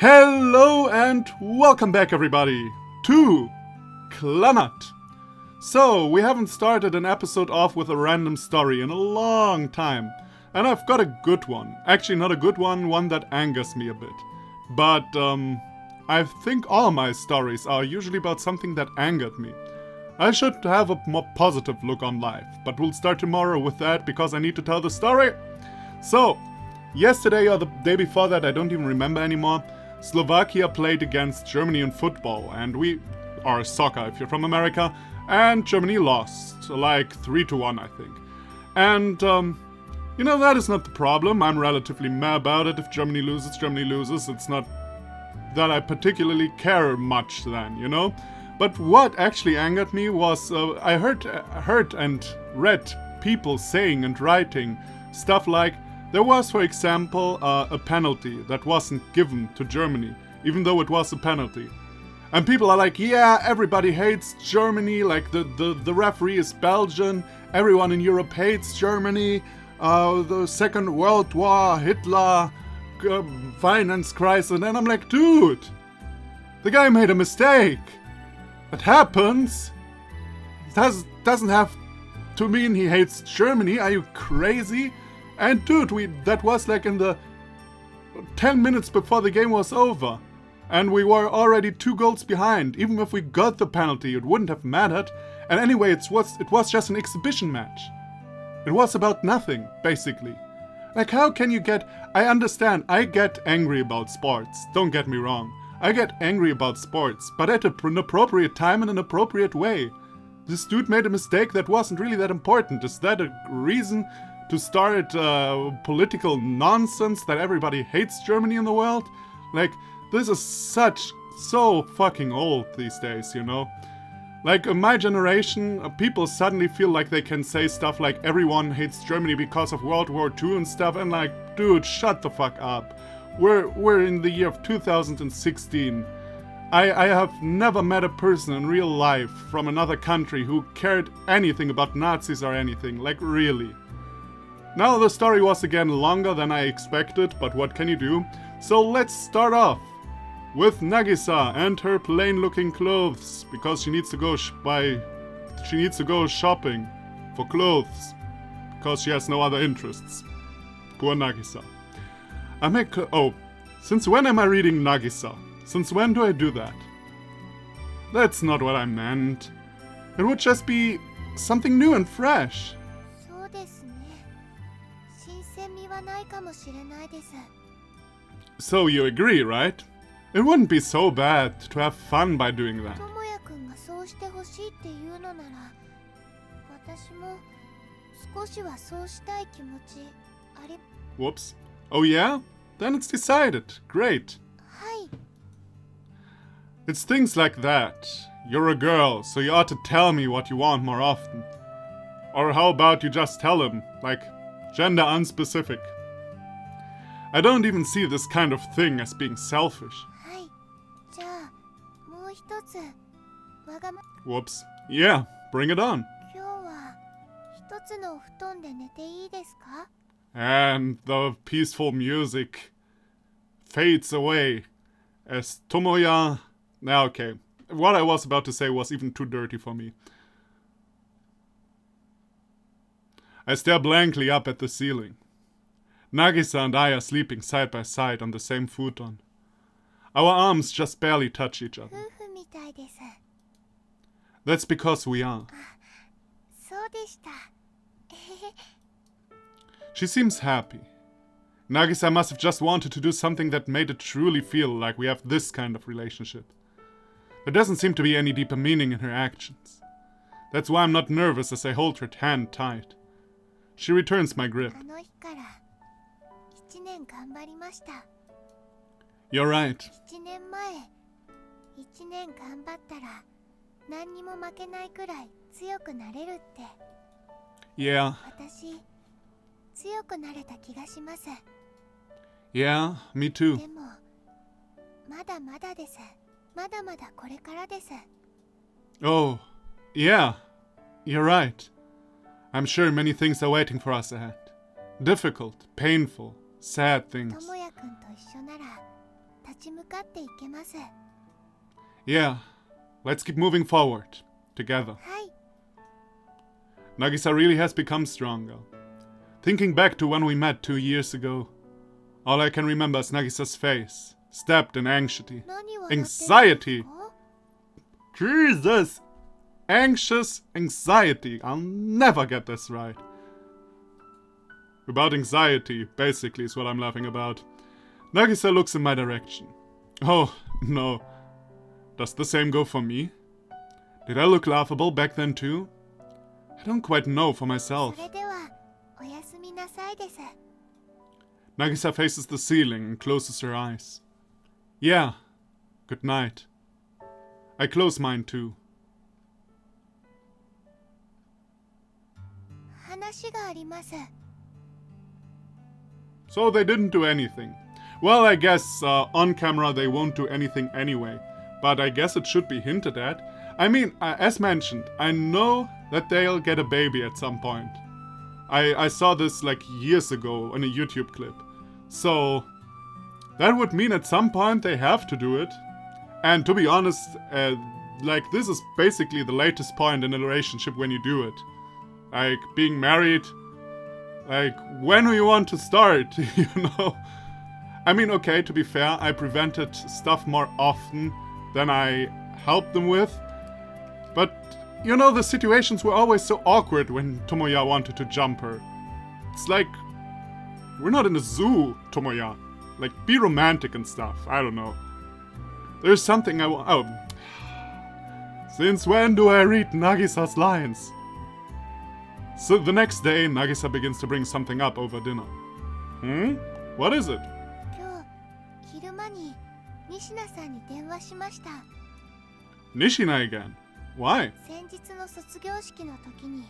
Hello and welcome back everybody to Clannad. So, we haven't started an episode off with a random story in a long time. And I've got a good one. Actually not a good one, one that angers me a bit. But, I think all my stories are usually about something that angered me. I should have a more positive look on life, but we'll start tomorrow with that because I need to tell the story. So, yesterday or the day before that, I don't even remember anymore, Slovakia played against Germany in football, and or soccer if you're from America, and Germany lost, like 3-1 I think. And, you know, that is not the problem. I'm relatively meh about it. If Germany loses, Germany loses. It's not that I particularly care much then, you know? But what actually angered me was, I heard and read people saying and writing stuff like, there was, for example, a penalty that wasn't given to Germany, even though it was a penalty. And people are like, yeah, everybody hates Germany, like the referee is Belgian, everyone in Europe hates Germany, the Second World War, Hitler, finance crisis, and I'm like, dude, the guy made a mistake. It happens. It doesn't have to mean he hates Germany, are you crazy? And dude, that was like in the 10 minutes before the game was over. And we were already 2 goals behind. Even if we got the penalty, it wouldn't have mattered. And anyway, it was just an exhibition match. It was about nothing, basically. Like, how can you I understand, I get angry about sports. Don't get me wrong. I get angry about sports, but at an appropriate time and an appropriate way. This dude made a mistake that wasn't really that important. Is that a reason to start political nonsense that everybody hates Germany in the world? Like, this is so fucking old these days, you know? Like, in my generation, people suddenly feel like they can say stuff like everyone hates Germany because of World War II and stuff, and like, dude, shut the fuck up. We're in the year of 2016. I have never met a person in real life from another country who cared anything about Nazis or anything, like really. Now the story was again longer than I expected, but what can you do? So let's start off with Nagisa and her plain-looking clothes, because she needs to go shopping for clothes, because she has no other interests. Poor Nagisa. Since when am I reading Nagisa? Since when do I do that? That's not what I meant. It would just be something new and fresh. So you agree, right? It wouldn't be so bad to have fun by doing that. Whoops. Oh yeah? Then it's decided. Great. It's things like that. You're a girl, so you ought to tell me what you want more often. Or how about you just tell him, like, gender unspecific. I don't even see this kind of thing as being selfish. Whoops. Yeah, bring it on. And the peaceful music fades away as Tomoya... Now, okay. What I was about to say was even too dirty for me. I stare blankly up at the ceiling. Nagisa and I are sleeping side by side on the same futon. Our arms just barely touch each other. That's because we are. She seems happy. Nagisa must have just wanted to do something that made it truly feel like we have this kind of relationship. There doesn't seem to be any deeper meaning in her actions. That's why I'm not nervous as I hold her hand tight. She returns my grip. You're right. Yeah. Yeah, me too. Oh, yeah, you're right. I'm sure many things are waiting for us ahead. Difficult, painful, sad things. 立ち向かっていけます。Yeah, let's keep moving forward, together. はい。 Nagisa really has become stronger. Thinking back to when we met 2 years ago, all I can remember is Nagisa's face, stabbed in anxiety. 何笑ってるんですか？ Anxiety! Jesus! Anxious anxiety. I'll never get this right. About anxiety, basically, is what I'm laughing about. Nagisa looks in my direction. Oh, no. Does the same go for me? Did I look laughable back then too? I don't quite know for myself. それではおやすみなさいです。 Nagisa faces the ceiling and closes her eyes. Yeah, good night. I close mine too. 話があります。 So they didn't do anything. Well, I guess on camera they won't do anything anyway. But I guess it should be hinted at. I mean, as mentioned, I know that they'll get a baby at some point. I saw this like years ago in a YouTube clip. So that would mean at some point they have to do it. And to be honest, like this is basically the latest point in a relationship when you do it. Like being married, like when do you want to start, you know? I mean, okay, to be fair, I prevented stuff more often than I helped them with. But, you know, the situations were always so awkward when Tomoya wanted to jump her. It's like, we're not in a zoo, Tomoya. Like, be romantic and stuff, I don't know. There's something I want. Oh. Since when do I read Nagisa's lines? So the next day, Nagisa begins to bring something up over dinner. What is it? 今日昼間に仁科さんに電話しました。 Nishina again. Why? 先日の卒業式の時に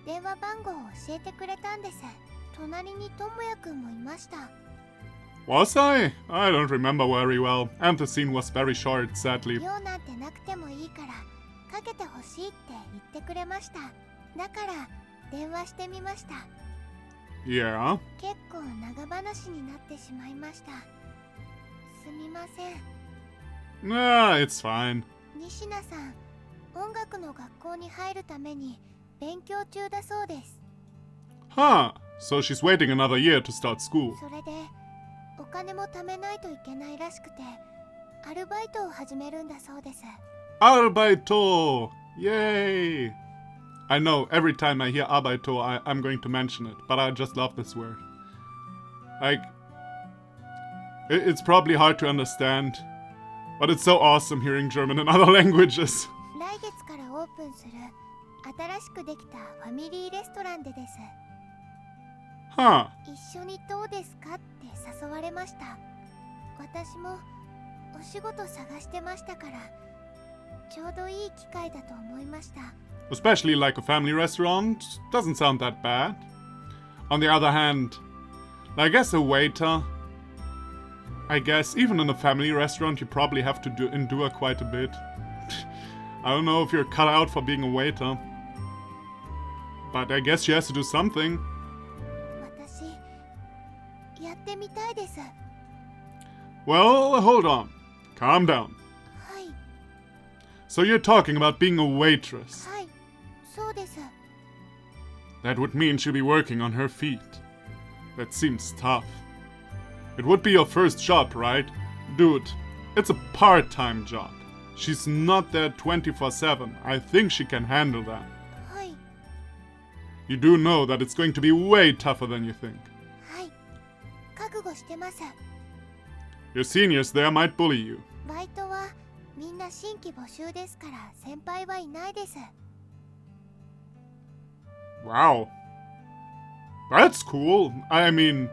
電話番号を教えてくれたんです。隣に智也くんもいました。 Was I? I don't remember very well, and the scene was very short, sadly. 用なんてなくてもいいからかけてほしいって言ってくれました。だから電話してみました。 Yeah? 結構長話になってしまいました。すみません。 Nah, it's fine. 仁科さん、音楽の学校に入るために勉強中だそうです。 Huh, so she's waiting another year to start school. それでお金も貯めないといけないらしくてアルバイトを始めるんだそうです。 Arbeito! Yay! I know, every time I hear Arbeito, I'm going to mention it, but I just love this word. Like, it's probably hard to understand, but it's so awesome hearing German in other languages. 来月からオープンする新しくできたファミリーレストランでです。 Huh. 一緒にどうですかって誘われました。私もお仕事探してましたからちょうどいい機会だと思いました。 Especially like a family restaurant, doesn't sound that bad. On the other hand, I guess a waiter, I guess even in a family restaurant you probably have to endure quite a bit. I don't know if you're cut out for being a waiter, but I guess she has to do something. 私やってみたいです。 Well, hold on. Calm down. はい So you're talking about being a waitress. はい、そうです。 That would mean she'll be working on her feet. That seems tough. It would be your first job, right? Dude, it's a part-time job. She's not there 24/7. I think she can handle that. はい You do know that it's going to be way tougher than you think. はい、覚悟してます。 Your seniors there might bully you. バイトはみんな新規募集ですから先輩はいないです。 Wow. That's cool. I mean,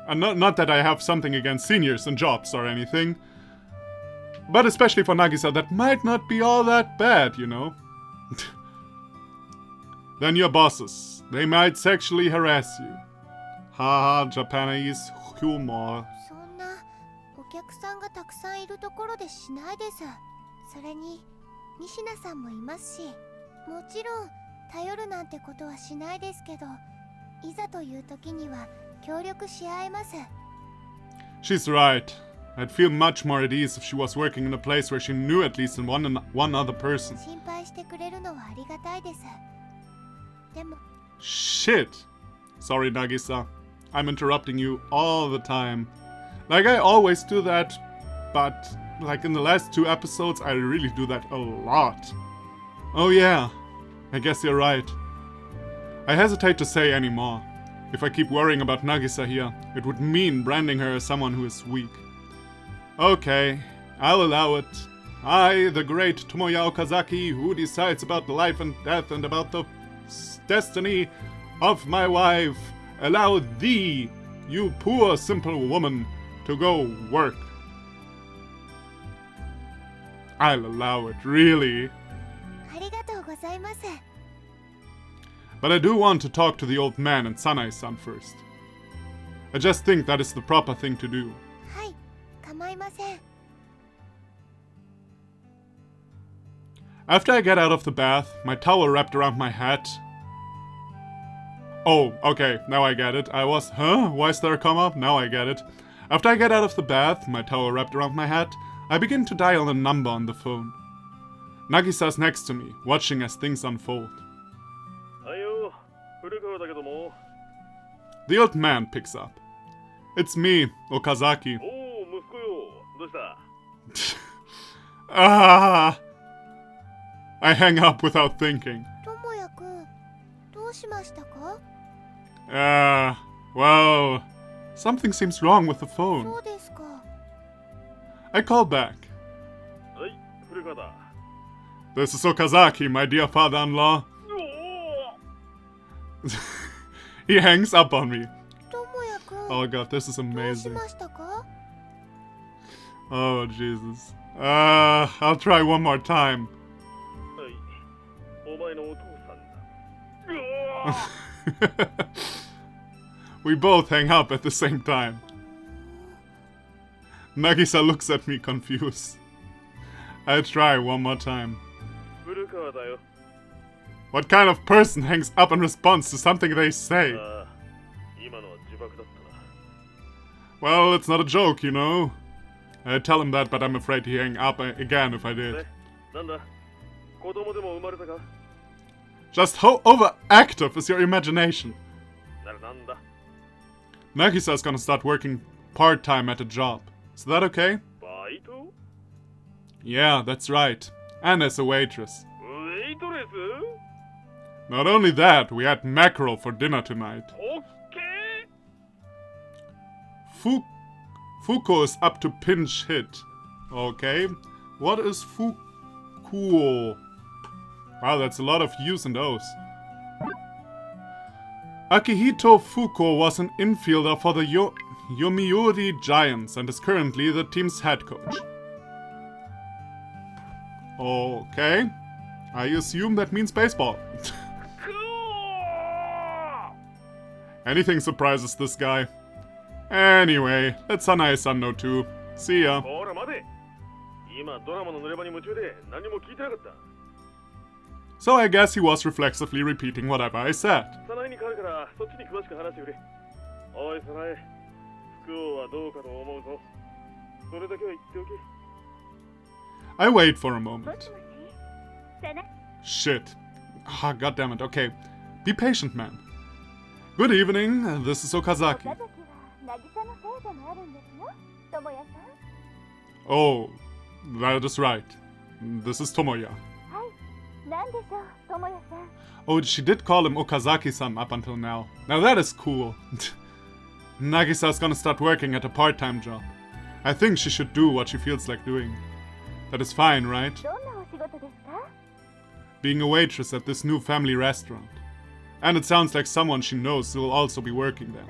not that I have something against seniors and jobs or anything. But especially for Nagisa, that might not be all that bad, you know? Then your bosses. They might sexually harass you. Haha, Japanese humor. そんなお客さんがたくさんいるところでしないです。それに仁科さんもいますし、もちろん頼るなんてことはしないですけど、いざという時には協力し合えます。 She's right. I'd feel much more at ease if she was working in a place where she knew at least one other person. 心配してくれるのはありがたいです。でも Shit! Sorry, Nagisa. I'm interrupting you all the time. Like, I always do that, but, like, in the last 2 episodes, I really do that a lot. Oh yeah, I guess you're right. I hesitate to say any more. If I keep worrying about Nagisa here, it would mean branding her as someone who is weak. Okay, I'll allow it. I, the great Tomoya Okazaki, who decides about life and death and about the destiny of my wife, allow thee, you poor simple woman, to go work. I'll allow it, really. ありがとうございます。 But I do want to talk to the old man and Sanae-san first. I just think that is the proper thing to do. はい、構いません。 After I get out of the bath, my towel wrapped around my hat. Oh, okay, now I get it. Huh? Why is there a comma? Now I get it. After I get out of the bath, my towel wrapped around my hat, I begin to dial a number on the phone. Nagisa's next to me, watching as things unfold. The old man picks up. It's me, Okazaki. Ah! I hang up without thinking. ともやくん、どうしましたか？ Well, something seems wrong with the phone. そうですか。 I call back. This is Okazaki, my dear father-in-law. He hangs up on me. ともやくん、 Oh god, this is どうし amazing. ましたか？ Oh Jesus. I'll try one more time. We both hang up at the same time. Nagisa looks at me confused. I try one more time. What kind of person hangs up in response to something they say? Well, it's not a joke, you know. I tell him that, but I'm afraid he'd hang up again if I did. Just how overactive is your imagination? Nagisa's gonna start working part-time at a job. Is that okay? Yeah, that's right. And as a waitress. Not only that, we had mackerel for dinner tonight. Fuko is up to pinch hit. Okay. What is Fukuo? Wow, that's a lot of U's and O's. Akihito Fuko was an infielder for the Yomiuri Giants and is currently the team's head coach. Okay. I assume that means baseball. Anything surprises this guy. Anyway, let Sanae-san know too. See ya. So I guess he was reflexively repeating whatever I said. I wait for a moment. Shit. Ah, goddammit. Okay. Be patient, man. Good evening. This is Okazaki. Oh, that is right. This is Tomoya. Oh, she did call him Okazaki-san up until now. Now that is cool. Nagisa's gonna start working at a part-time job. I think she should do what she feels like doing. That is fine, right? Being a waitress at this new family restaurant. And it sounds like someone she knows will also be working there.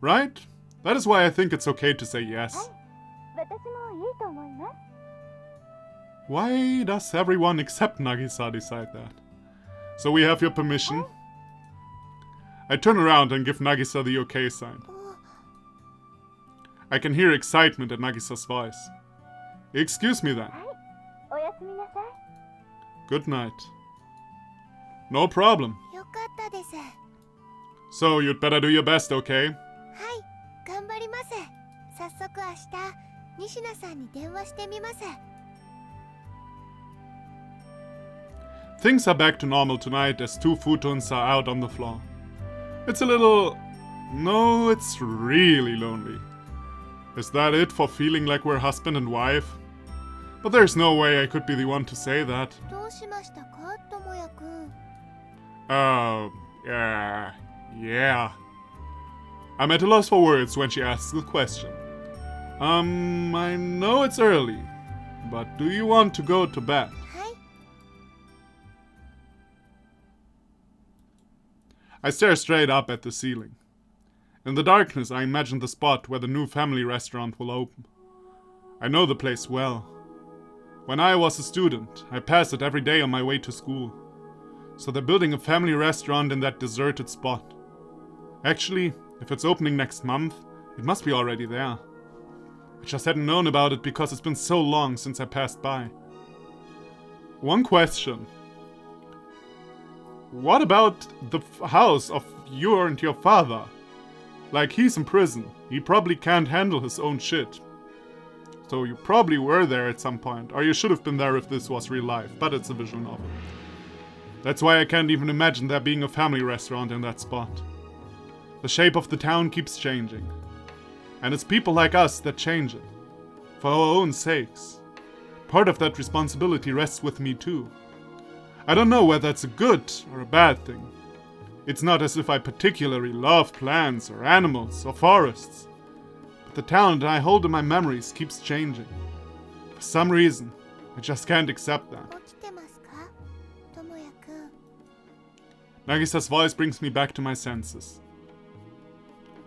Right? That is why I think it's okay to say yes. Why does everyone except Nagisa decide that? So we have your permission. I turn around and give Nagisa the okay sign. I can hear excitement in Nagisa's voice. Excuse me then. Good night. No problem. So you'd better do your best, okay? はい、ます。早速明日仁科さんに電話してみます。 Things are back to normal tonight as two futons are out on the floor. It's a little... No, it's really lonely. Is that it for feeling like we're husband and wife? But there's no way I could be the one to say that. どうしましたか、ともやくん。 Oh, yeah. I'm at a loss for words when she asks the question. I know it's early, but do you want to go to bed? はい。 I stare straight up at the ceiling. In the darkness, I imagine the spot where the new family restaurant will open. I know the place well. When I was a student, I passed it every day on my way to school. So they're building a family restaurant in that deserted spot. Actually, if it's opening next month, it must be already there. I just hadn't known about it because it's been so long since I passed by. One question. What about the house of you and your father? Like, he's in prison. He probably can't handle his own shit. So you probably were there at some point, or you should have been there if this was real life, but it's a visual novel. That's why I can't even imagine there being a family restaurant in that spot. The shape of the town keeps changing. And it's people like us that change it. For our own sakes. Part of that responsibility rests with me too. I don't know whether it's a good or a bad thing. It's not as if I particularly love plants or animals or forests. But the talent I hold in my memories keeps changing. For some reason, I just can't accept that. 起きてますか、ともやくん。 Nagisa's voice brings me back to my senses.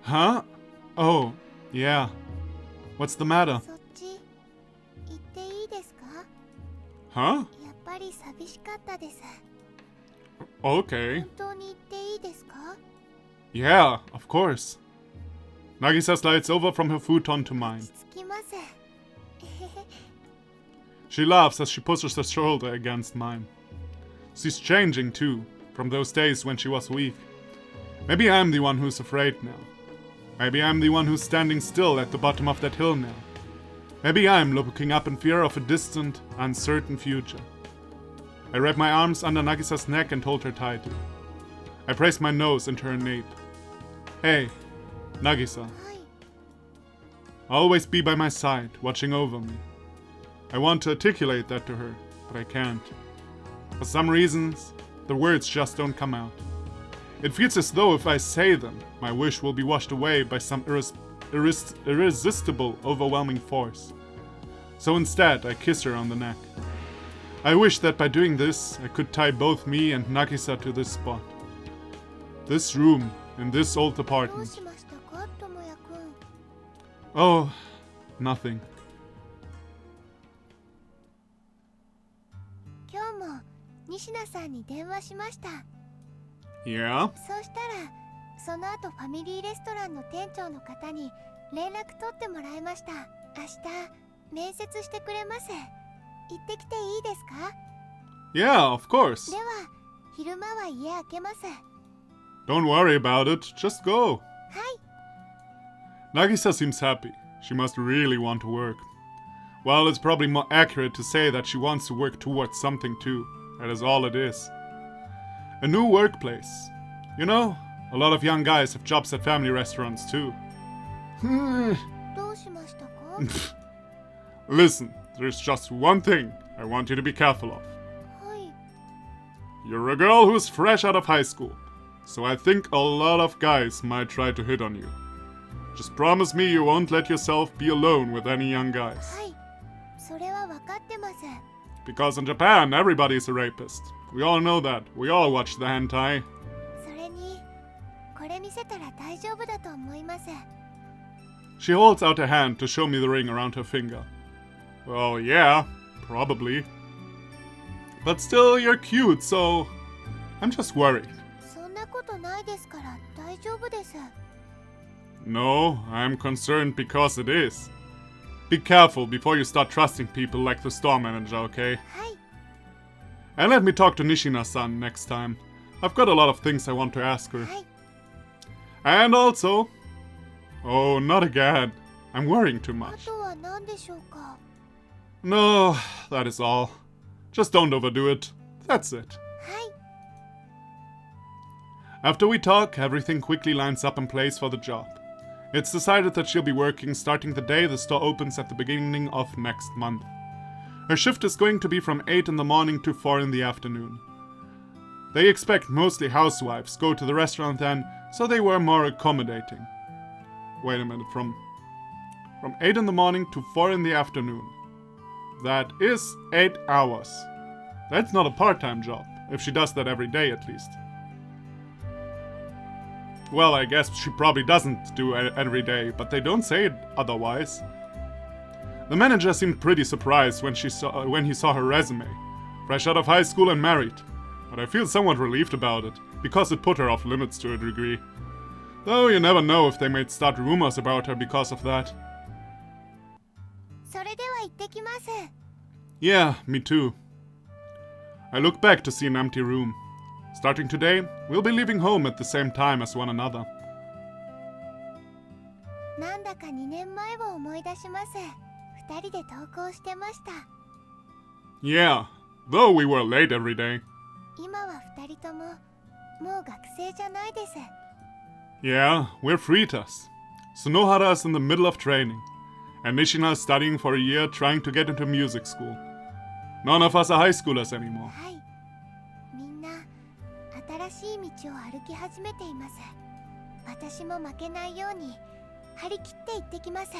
Huh? Oh, yeah. What's the matter? そっち行っていいですか。 Huh? やっぱり寂しかったです。 Okay. 本当に行っていいですか。 Yeah, of course. Nagisa slides over from her futon to 落 mine. ち着きます。 She laughs as she pushes her shoulder against mine. She's changing too, from those days when she was weak. Maybe I'm the one who's afraid now. Maybe I'm the one who's standing still at the bottom of that hill now. Maybe I'm looking up in fear of a distant, uncertain future. I wrap my arms under Nagisa's neck and hold her tightly. I place my nose into her nape. Hey, Nagisa. はい。 Always be by my side, watching over me. I want to articulate that to her, but I can't. For some reasons, the words just don't come out. It feels as though if I say them, my wish will be washed away by some irresistible, overwhelming force. So instead, I kiss her on the neck. I wish that by doing this, I could tie both me and Nagisa to this spot. This room, in this old どう apartment. しましたか、ともやくん。 Oh, nothing. 今日も仁科さんに電話しました。 Yeah? そうしたらその後ファミリーレストランの店長の方に連絡取ってもらいました。明日面接してくれます。行ってきていいですか。 Yeah, of course. では昼間は家開けます。 Don't worry about it, just go. はい。 Nagisa seems happy. She must really want to work. Well, it's probably more accurate to say that she wants to work towards something too. That is all it is. A new workplace. You know, a lot of young guys have jobs at family restaurants too. どうしましたか。 Listen, there's just one thing I want you to be careful of. はい。 You're a girl who's fresh out of high school, so I think a lot of guys might try to hit on you. Just promise me you won't let yourself be alone with any young guys. はい。それは分かってます。 Because in Japan, everybody's a rapist. We all know that. We all watch the hentai. それにこれ見せたら大丈夫だと思います。 She holds out her hand to show me the ring around her finger. Well, yeah, probably. But still, you're cute, so I'm just worried. そんなことないですから大丈夫です。 No, I'm concerned because it is. Be careful before you start trusting people like the store manager, okay? はい。 And let me talk to Nishina-san next time. I've got a lot of things I want to ask her. はい。 And also, Oh, not again. I'm worrying too あ much. とは何でしょうか。 No, that is all. Just don't overdo it. That's it. はい。 After we talk, everything quickly lines up in place for the job. It's decided that she'll be working starting the day the store opens at the beginning of next month. Her shift is going to be from 8 in the morning to 4 in the afternoon. They expect mostly housewives go to the restaurant then, so they were more accommodating. Wait a minute, from 8 in the morning to 4 in the afternoon. That is 8 hours. That's not a part-time job, if she does that every day at least. Well, I guess she probably doesn't do it every day, but they don't say it otherwise. The manager seemed pretty surprised when he saw her resume. Fresh out of high school and married. But I feel somewhat relieved about it, because it put her off limits to a degree. Though you never know if they might start rumors about her because of that. それでは行ってきます。 Yeah, me too. I look back to see an empty room. Starting today, we'll be leaving home at the same time as one another. なんだか2年前を思い出します。2人で登校してました。 Yeah, though we were late every day. 今は2人とももう学生じゃないです。 Yeah, we're fritas. Sunohara is in the middle of training, and Nishina is studying for a year trying to get into music school. None of us are high schoolers anymore. はい。みんな新しい道を歩き始めています。私も負けないように張り切って行ってきます。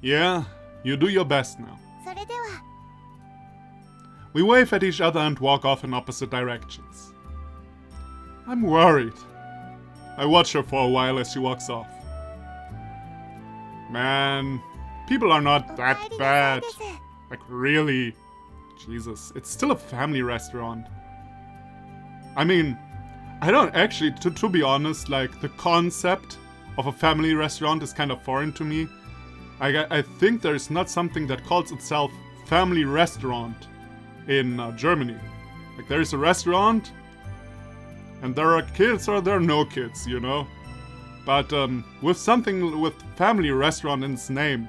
Yeah, you do your best now. それでは。 We wave at each other and walk off in opposite directions. I'm worried. I watch her for a while as she walks off. Man, people are not that bad. Like, really? Jesus, it's still a family restaurant. I mean, I don't actually, to be honest, like, the concept of a family restaurant is kind of foreign to me. I think there's not something that calls itself family restaurant in Germany. Like, there is a restaurant, and there are kids or there are no kids, you know? But with something with family restaurant in its name,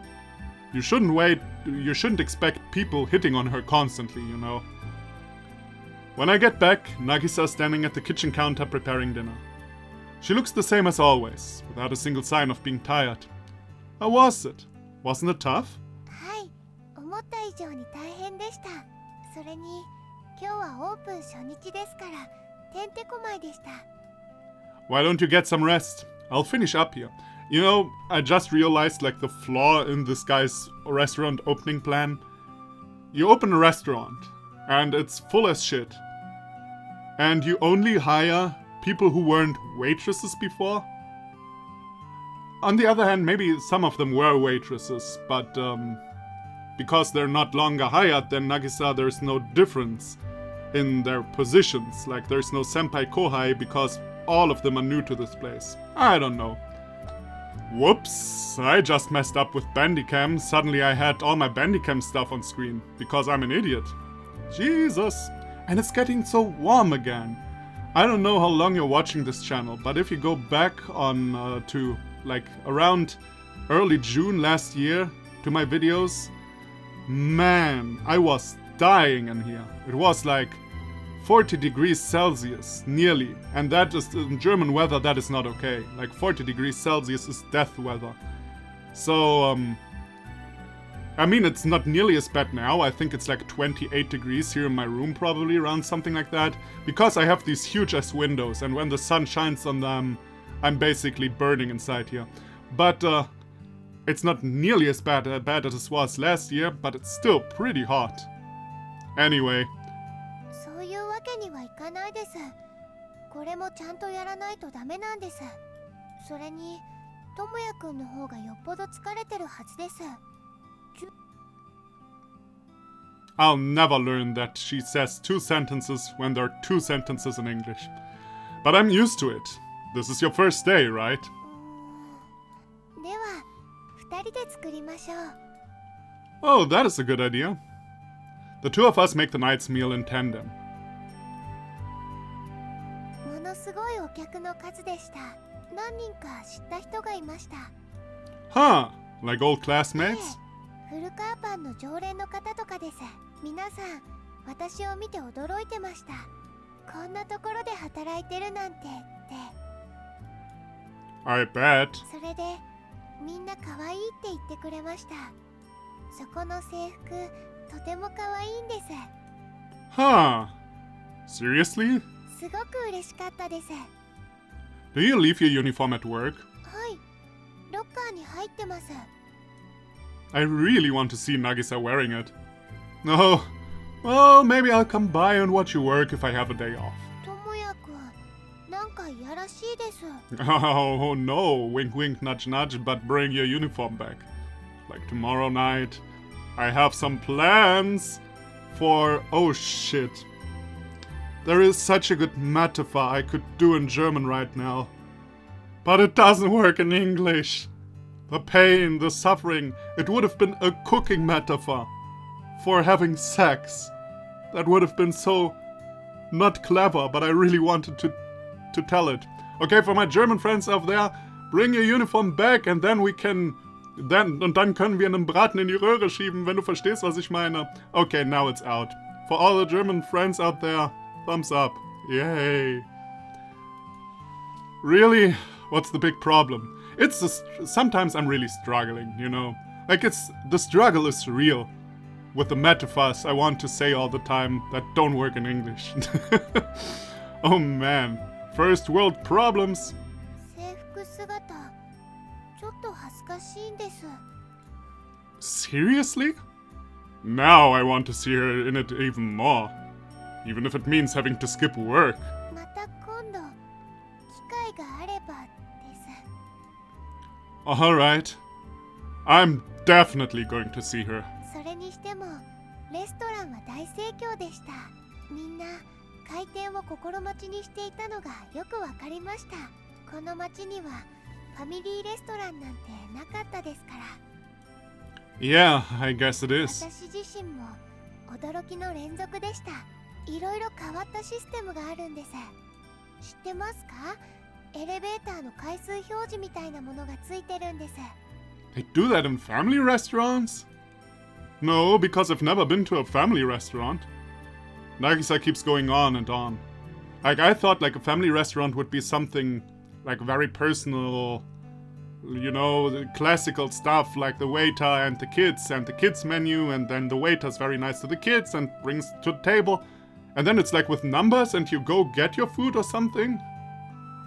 you shouldn't expect people hitting on her constantly, you know? When I get back, Nagisa is standing at the kitchen counter preparing dinner. She looks the same as always, without a single sign of being tired. How was it? Wasn't it tough? はい、思った以上に大変でした。それに、今日はオープン初日ですから、てんてこまいでした。 Why don't you get some rest? I'll finish up here. You know, I just realized like the flaw in this guy's restaurant opening plan. You open a restaurant, and it's full as shit. And you only hire people who weren't waitresses before? On the other hand, maybe some of them were waitresses, but because they're not longer hired than Nagisa, there's no difference in their positions. Like, there's no senpai kohai because all of them are new to this place. I don't know. Whoops, I just messed up with Bandicam. Suddenly I had all my Bandicam stuff on screen because I'm an idiot. Jesus. And it's getting so warm again. I don't know how long you're watching this channel, but if you go back on to like around early June last year to my videos, man, I was dying in here. It was like 40 degrees Celsius, nearly. And that is, in German weather, that is not okay. Like 40 degrees Celsius is death weather. So, I mean, it's not nearly as bad now. I think it's like 28 degrees here in my room, probably, around something like that. Because I have these huge-ass windows, and when the sun shines on them, I'm basically burning inside here. But, it's not nearly as bad as it was last year, but it's still pretty hot. Anyway. そういうわけにはいかないです。これもちゃんとやらないとダメなんです。それに、ともやくんの方がよっぽど疲れてるはずです。I'll never learn that she says 2 sentences when there are 2 sentences in English. But I'm used to it. This is your first day, right? では、2人で作りましょう。 Oh, that is a good idea. The 2 of us make the night's meal in tandem. ものすごいお客の数でした。何人か知った人がいました。Huh, like old classmates? 古川パンの常連の方とかです。皆さん、私を見て驚いてました。こんなところで働いてるなんてって。I bet. それで、みんな可愛いって言ってくれました。そこの制服、とても可愛いんです。Huh. Seriously? すごく嬉しかったです。Do you leave your uniform at work? はい、ロッカーに入ってます。I really want to see Nagisa wearing it. No. Well, maybe I'll come by and watch you work if I have a day off. ともやくん、なんかいやらしいです。Oh no, wink wink nudge nudge, but bring your uniform back. Like tomorrow night, I have some plans for... Oh shit. There is such a good metaphor I could do in German right now. But it doesn't work in English. The pain, the suffering, it would have been a cooking metaphor for having sex. That would have been so not clever, but I really wanted to tell it. Okay, for my German friends out there, bring your uniform back and then we can... Dann können wir einen Braten in die Röhre schieben, wenn du verstehst, was ich meine. Okay, now it's out. For all the German friends out there, thumbs up. Yay. Really? What's the big problem? It's just, sometimes I'm really struggling, you know? Like the struggle is real. With the metaphors I want to say all the time that don't work in English. Oh man. First world problems. 制服姿、ちょっと恥ずかしいんです。Seriously? Now I want to see her in it even more. Even if it means having to skip work. また今度、機会があればです。Alright. I'm definitely going to see her. それにしても、レストランは大盛況でした。みんな、開店を心待ちにしていたのがよくわかりました。この町には、ファミリーレストランなんてなかったですから。Yeah, I guess it is. 私自身も驚きの連続でした。いろいろ変わったシステムがあるんです。知ってますか？エレベーターの回数表示みたいなものがついてるんです。They do that in family restaurants? No, because I've never been to a family restaurant. Nagisa keeps going on and on. Like, I thought like a family restaurant would be something like very personal, you know, the classical stuff like the waiter and the kids menu, and then the waiter's very nice to the kids and brings to the table. And then it's like with numbers and you go get your food or something?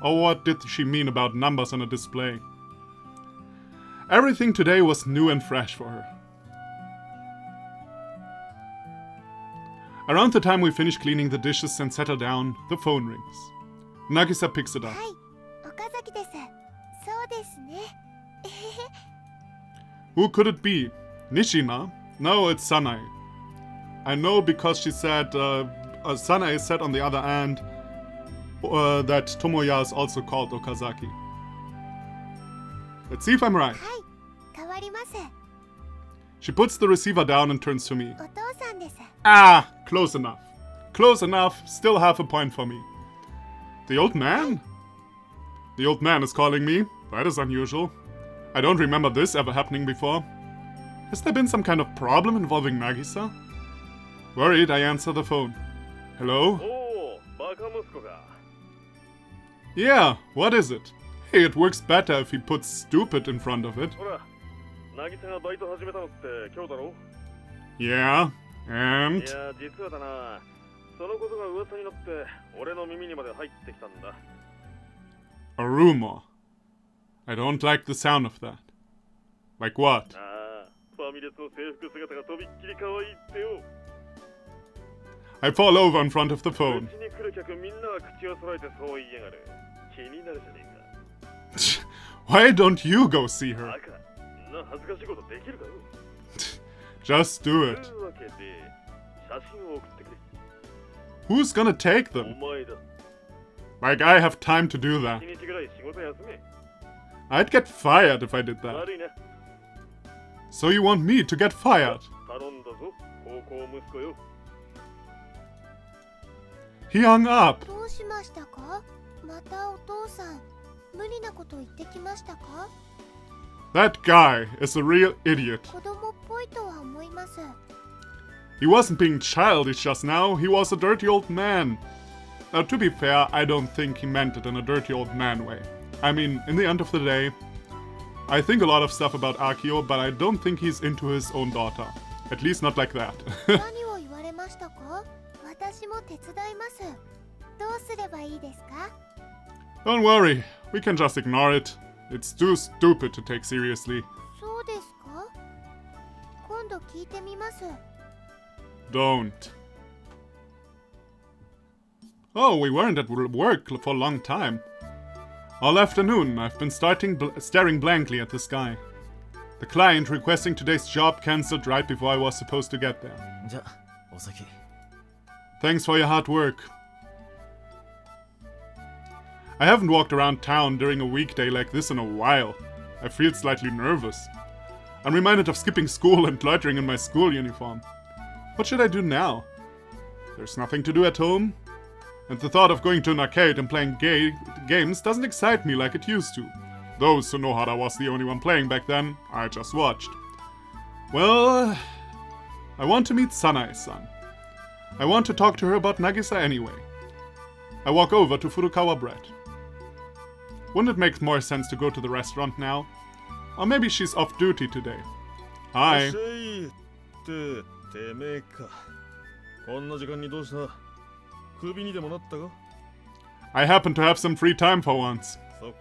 Or what did she mean about numbers on a display? Everything today was new and fresh for her. Around the time we finish cleaning the dishes and settle down, the phone rings. Nagisa picks it up. はい、岡崎です。そうですね。Who could it be? Nishina? No, it's Sanae. I know because she said, Sanae said on the other end that Tomoya is also called Okazaki. Let's see if I'm right. はい、変わります。 She puts the receiver down and turns to me. お父さんです。 Ah, close enough. Close enough, still half a point for me. The old man? The old man is calling me. That is unusual. I don't remember this ever happening before. Has there been some kind of problem involving Nagisa? Worried, I answer the phone. Hello? Oh, バカ息子か。 Yeah, what is it? Hey, it works better if he puts stupid in front of it. ほら、渚がバイト始めたのって今日だろ？ Yeah, い and? や、実はだな。そのことが噂になって俺の耳にまで入ってきたんだ。 A rumor. I don't like the sound of that. Like what? ああ、ファミレスの制服姿がとびっきり可愛いってよ。 I fall over in front of the う phone. ちに来る客みんなが口を揃えてそう言いやがる。気になるじゃねえ Why don't you go see か。 her? バカ、そんな恥ずかしいことできるかよ。 Just do と it. いうわけで、写真を送ってくれ。 Who's gonna take お them? 前だ。 Like I have time to do that. 1日ぐらい仕事休め。 I'd get fired if I did that. 悪いな。 So you want me to get fired? 頼んだぞ、高校息子よ。 He hung up. どうしましたか？またお父さん、無理なこと言ってきましたか？ That guy is a real idiot. 子供っぽいとは思います。 He wasn't being childish just now, he was a dirty old man. Now, to be fair, I don't think he meant it in a dirty old man way. I mean, in the end of the day, I think a lot of stuff about Akio, but I don't think he's into his own daughter. At least not like that. 何を言われましたか？私も手伝います。どうすればいいですか？ Don't worry, we can just ignore it. It's too stupid to take seriously. そうですか？今度聞いてみます。 Don't. Oh, we weren't at work for a long time. All afternoon, I've been staring blankly at the sky. The client requesting today's job cancelled right before I was supposed to get there. じゃ、お先。 Thanks for your hard work. I haven't walked around town during a weekday like this in a while. I feel slightly nervous. I'm reminded of skipping school and loitering in my school uniform. What should I do now? There's nothing to do at home. And the thought of going to an arcade and playing games doesn't excite me like it used to. Those who know how I was the only one playing back then, I just watched. Well, I want to meet Sanae-san. I want to talk to her about Nagisa anyway. I walk over to Furukawa Bread. Wouldn't it make more sense to go to the restaurant now? Or maybe she's off duty today. Hi. っててめえか。こんな時間にどうした？クビにでもなったか？ I happen to have some free time for once. そっか。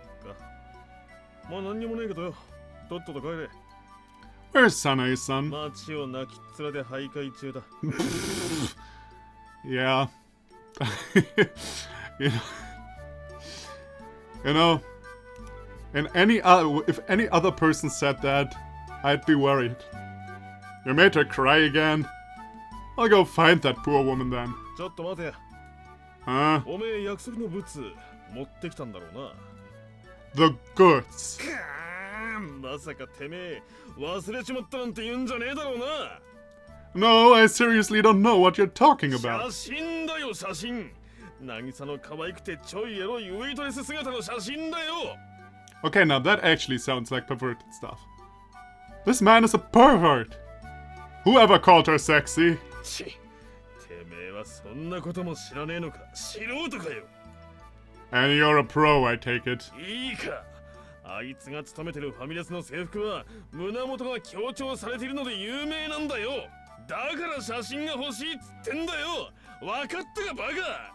まあ何にもねえけどよ。とっとと帰れ。 Where's Sanae-san? 街を泣きっ面で徘徊中だ。Yeah. you know, and if any other person said that, I'd be worried. You made her cry again? I'll go find that poor woman then. ちょっと待てや。 Huh? おめえ約束のブツ持ってきたんだろうな。 The goods. まさかてめえ忘れちまったなんて言うんじゃねえだろうな。 No, I seriously don't know what you're talking 写 about. 真だよ写真。渚の可愛くてちょいエロいウェイトレス姿の写真だよ。 Okay, now that actually sounds like perverted stuff. This man is a pervert. Whoever called her sexy? ち、てめえはそんなことも知らねえのか。素人かよ。 And you're a pro, I take it. いいか。あいつが勤めてるファミレスの制服は胸元が強調されているので有名なんだよ。だから写真が欲しいっつってんだよ。わかったかバカ。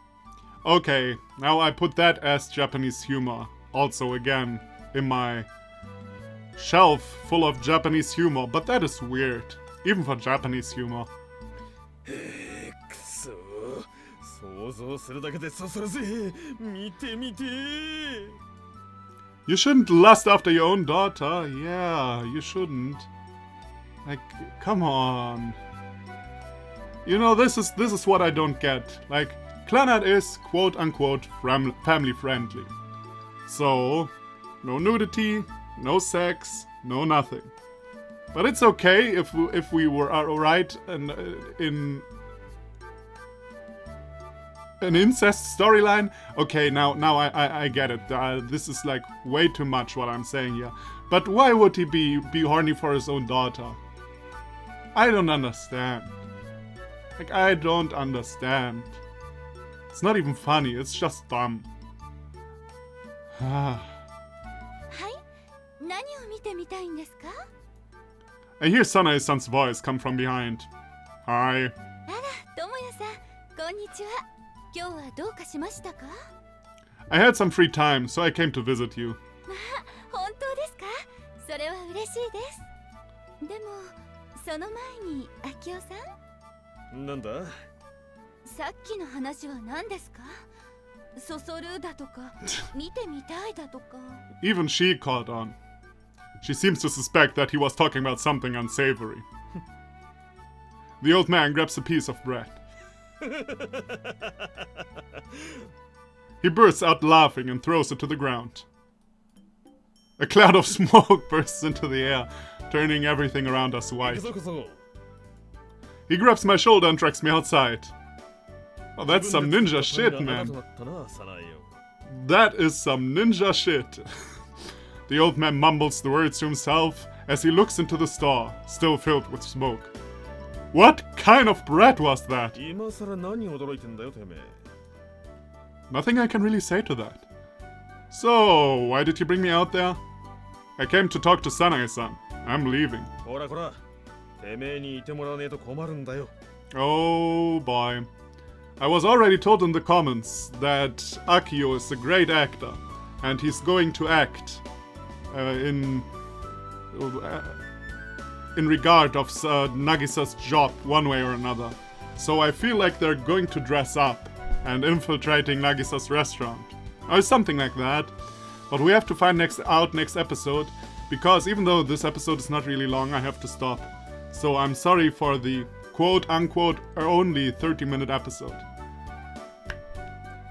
Okay, now I put that as Japanese humor. Also, again, in my shelf full of Japanese humor, but that is weird, even for Japanese humor. くそ。想像するだけでそそるぜ。見てみて。 You shouldn't lust after your own daughter. Yeah, you shouldn't. Like, come on. You know, this is what I don't get. Like, Clannad is quote unquote family friendly. So, no nudity, no sex, no nothing. But it's okay if we were alright and in an incest storyline. Okay, now I get it. This is like way too much what I'm saying here. But why would he be horny for his own daughter? I don't understand. Like, I don't understand. It's not even funny, it's just dumb. はい、何を見てみたいんですか？ I hear Sanae-san's voice come from behind. Hi. あら、ともやさん、こんにちは。今日はどうかしましたか？ I had some free time, so I came to visit you. まあ、本当ですか？それは嬉しいです。でも、その前に、アキオさん？なんだ？さっきの話は何ですか？そそるだとか、見てみたいだとか。Even she caught on. She seems to suspect that he was talking about something unsavory. The old man grabs a piece of bread. He bursts out laughing and throws it to the ground. A cloud of smoke bursts into the air, turning everything around us white. He grabs my shoulder and drags me outside. Oh, that's some ninja shit, man. That is some ninja shit. The old man mumbles the words to himself as he looks into the store, still filled with smoke. What kind of bread was that? 今さら何驚いてんだよてめえ。 Nothing I can really say to that. So, why did you bring me out there? I came to talk to Sanae-san. I'm leaving. ほらほら、てめえにいてもらわねえと困るんだよ。 Oh boy. I was already told in the comments that Akio is a great actor, and he's going to act in regard of Nagisa's job one way or another. So I feel like they're going to dress up and infiltrating Nagisa's restaurant, or something like that. But we have to find next episode, because even though this episode is not really long, I have to stop. So I'm sorry for the quote-unquote only 30-minute episode.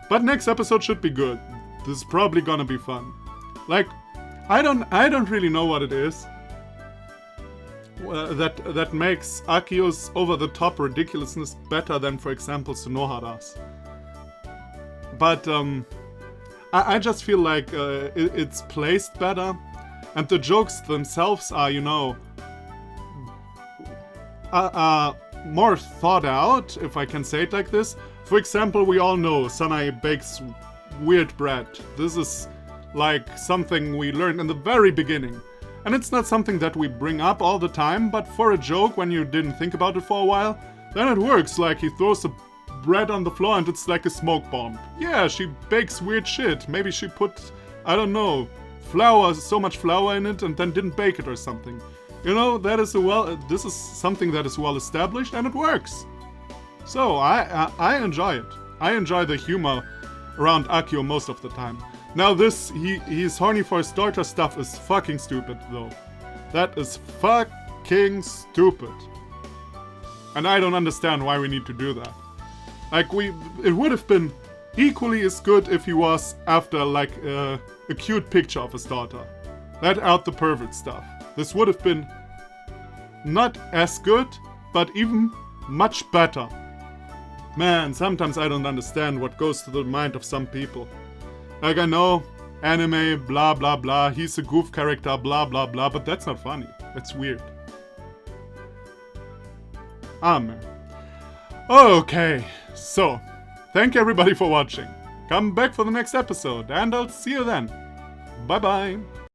But next episode should be good. This is probably gonna be fun. Like, I don't really know what it is that makes Akio's over-the-top ridiculousness better than, for example, Sunohara's. But I just feel like it's placed better, and the jokes themselves are, you know, more thought out, if I can say it like this. For example, we all know Sanae bakes weird bread. This is like something we learned in the very beginning. And it's not something that we bring up all the time, but for a joke when you didn't think about it for a while, then it works. Like he throws the bread on the floor and it's like a smoke bomb. Yeah, she bakes weird shit. Maybe she put, I don't know, so much flour in it and then didn't bake it or something. You know, this is something that is well established and it works. So I enjoy it. I enjoy the humor around Akio most of the time. Now he's horny for his daughter stuff is fucking stupid though. That is fucking stupid. And I don't understand why we need to do that. Like it would have been equally as good if he was after like a cute picture of his daughter. Let out the pervert stuff. This would have been not as good, but even much better. Man, sometimes I don't understand what goes to the mind of some people. Like I know, anime, blah blah blah, he's a goof character, blah blah blah, but that's not funny. That's weird. Ah man. Okay, so, thank you everybody for watching. Come back for the next episode, and I'll see you then. Bye bye.